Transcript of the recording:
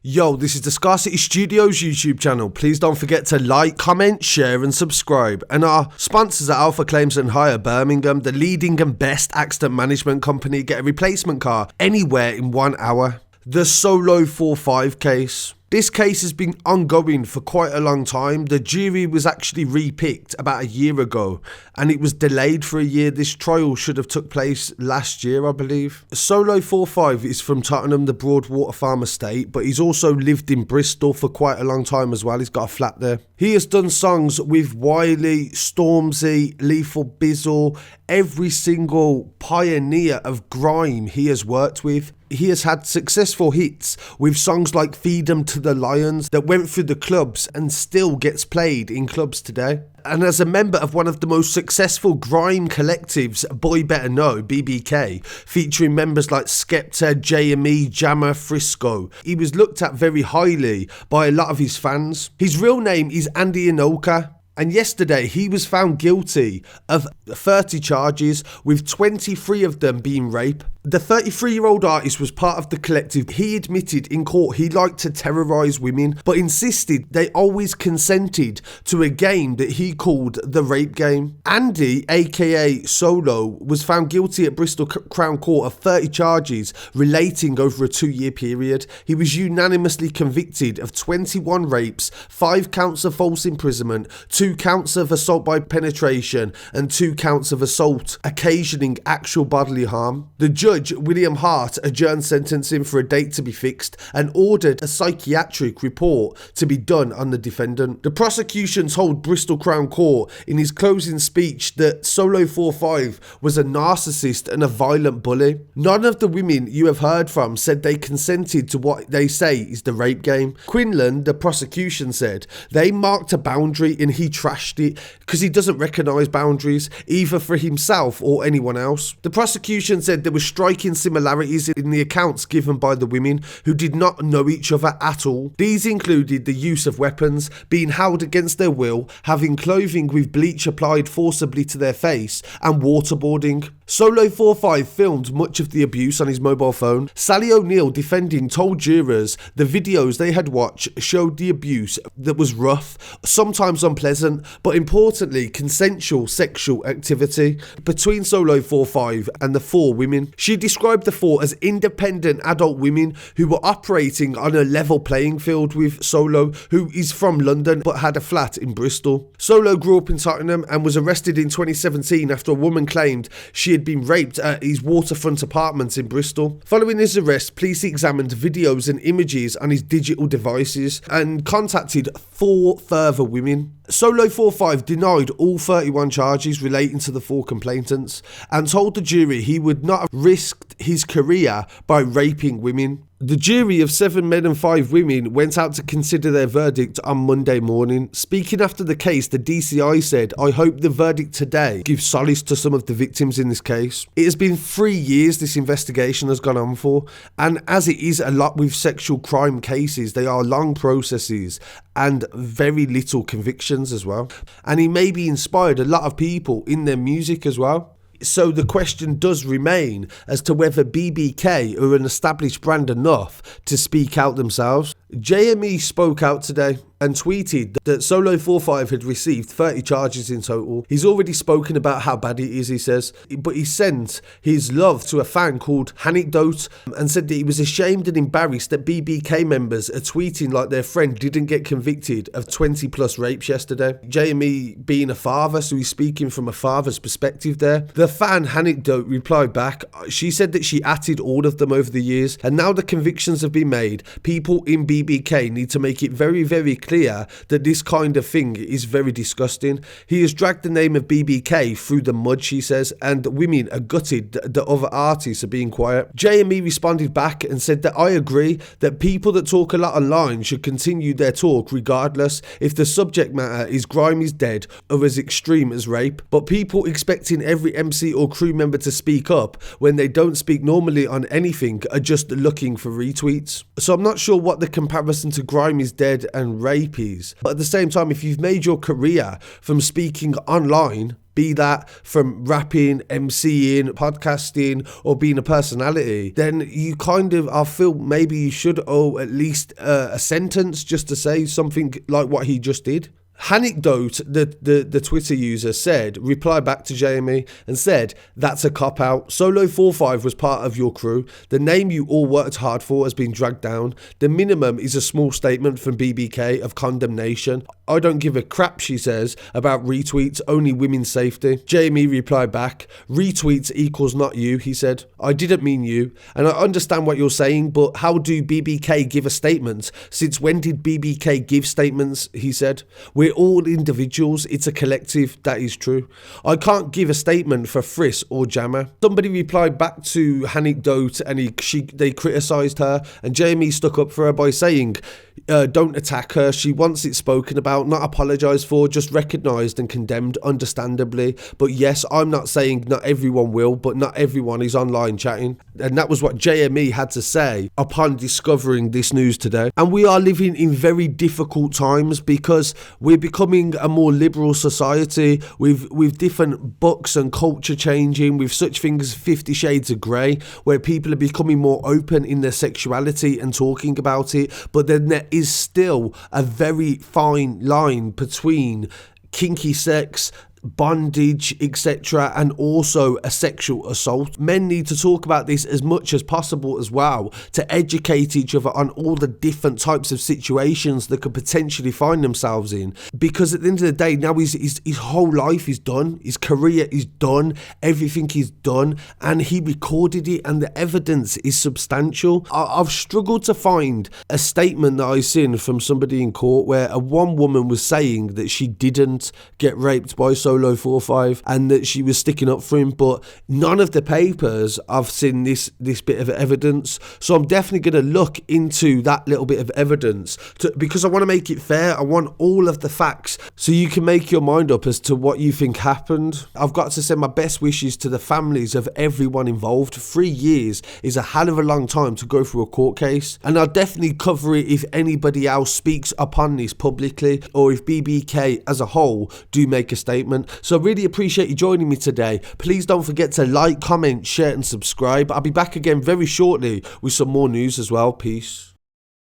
Yo, this is the Scarcity Studios YouTube channel. Please don't forget to like, comment, share and subscribe. And our sponsors are Alpha Claims and Hire Birmingham, the leading and best accident management company. Get a replacement car anywhere in 1 hour. The Solo45 case. This case has been ongoing for quite a long time. The jury was actually repicked about a year ago and it was delayed for a year. This trial should have took place last year, I believe. Solo45 is from Tottenham, the Broadwater Farm estate, but he's also lived in Bristol for quite a long time as well. He's got a flat there. He has done songs with Wiley, Stormzy, Lethal Bizzle, every single pioneer of grime he has worked with. He has had successful hits with songs like Feed 'Em to the Lions that went through the clubs and still gets played in clubs today. And as a member of one of the most successful grime collectives, Boy Better Know, BBK, featuring members like Skepta, JME, Jammer, Frisco, he was looked at very highly by a lot of his fans. His real name is Andy Anokye. And yesterday, he was found guilty of 30 charges, with 23 of them being rape. The 33-year-old artist was part of the collective. He admitted in court he liked to terrorise women, but insisted they always consented to a game that he called the rape game. Andy, aka Solo, was found guilty at Bristol Crown Court of 30 charges relating over a 2-year period. He was unanimously convicted of 21 rapes, 5 counts of false imprisonment, 2 counts of assault by penetration, and 2 counts of assault occasioning actual bodily harm. The Judge William Hart adjourned sentencing for a date to be fixed and ordered a psychiatric report to be done on the defendant. The prosecution told Bristol Crown Court in his closing speech that Solo45 was a narcissist and a violent bully. None of the women you have heard from said they consented to what they say is the rape game. Quinlan, the prosecution, said they marked a boundary and he trashed it because he doesn't recognise boundaries either for himself or anyone else. The prosecution said there was striking similarities in the accounts given by the women who did not know each other at all. These included the use of weapons, being held against their will, having clothing with bleach applied forcibly to their face, and waterboarding. Solo45 filmed much of the abuse on his mobile phone. Sally O'Neill, defending, told jurors the videos they had watched showed the abuse that was rough, sometimes unpleasant, but importantly consensual sexual activity between Solo45 and the 4 women. She described the 4 as independent adult women who were operating on a level playing field with Solo, who is from London but had a flat in Bristol. Solo grew up in Tottenham and was arrested in 2017 after a woman claimed she had been raped at his waterfront apartments in Bristol. Following his arrest, police examined videos and images on his digital devices and contacted 4 further women. Solo45 denied all 31 charges relating to the 4 complainants and told the jury he would not have risked his career by raping women. The jury of 7 men and 5 women went out to consider their verdict on Monday morning. Speaking after the case, the DCI said, "I hope the verdict today gives solace to some of the victims in this case." It has been 3 years this investigation has gone on for, and as it is a lot with sexual crime cases, they are long processes and very little convictions as well. And he maybe inspired a lot of people in their music as well. So the question does remain as to whether BBK are an established brand enough to speak out themselves. JME spoke out today and tweeted that Solo45 had received 30 charges in total. He's already spoken about how bad it is, he says, but he sent his love to a fan called Anecdote and said that he was ashamed and embarrassed that BBK members are tweeting like their friend didn't get convicted of 20 plus rapes yesterday. JME being a father, so he's speaking from a father's perspective there. The fan Anecdote replied back. She said that she atted all of them over the years, and now the convictions have been made. People in BBK need to make it very, very clear that this kind of thing is very disgusting. He has dragged the name of BBK through the mud, she says, and women are gutted that other artists are being quiet. JME responded back and said that I agree that people that talk a lot online should continue their talk regardless if the subject matter is Grime is dead or as extreme as rape, but people expecting every MC or crew member to speak up when they don't speak normally on anything are just looking for retweets. So I'm not sure what the comparison to Grime is dead and rape is, but at the same time, if you've made your career from speaking online, be that from rapping, MCing, podcasting, or being a personality, then you kind of, I feel maybe you should owe at least a sentence just to say something like what he just did. Anecdote, the Twitter user said, replied back to JME and said, "That's a cop-out. Solo45 was part of your crew. The name you all worked hard for has been dragged down. The minimum is a small statement from BBK of condemnation. I don't give a crap," she says, "about retweets, only women's safety." JME replied back, "Retweets equals not you," he said. "I didn't mean you, and I understand what you're saying, but how do BBK give a statement? Since when did BBK give statements?" he said. "We're all individuals, it's a collective, that is true. I can't give a statement for Friss or Jammer." Somebody replied back to Anecdote and they criticised her, and JME stuck up for her by saying, "Don't attack her, she wants it spoken about, not apologised for, just recognised and condemned, understandably. But yes, I'm not saying not everyone will, but not everyone is online chatting." And that was what JME had to say upon discovering this news today. And we are living in very difficult times because we're becoming a more liberal society with different books and culture changing, with such things as 50 Shades of Grey, where people are becoming more open in their sexuality and talking about it. But then there is still a very fine line between kinky sex, bondage, etc., and also a sexual assault. Men need to talk about this as much as possible as well, to educate each other on all the different types of situations they could potentially find themselves in, because at the end of the day, now his whole life is done, his career is done, everything is done, and he recorded it and the evidence is substantial. I've struggled to find a statement that I've seen from somebody in court where one woman was saying that she didn't get raped by Solo45 and that she was sticking up for him, but none of the papers I've seen this bit of evidence. So I'm definitely going to look into that little bit of evidence because I want to make it fair. I want all of the facts so you can make your mind up as to what you think happened. I've got to send my best wishes to the families of everyone involved. 3 years is a hell of a long time to go through a court case, and I'll definitely cover it if anybody else speaks upon this publicly, or if BBK as a whole do make a statement. So I really appreciate you joining me today. Please don't forget to like, comment, share and subscribe. I'll be back again very shortly with some more news as well. Peace.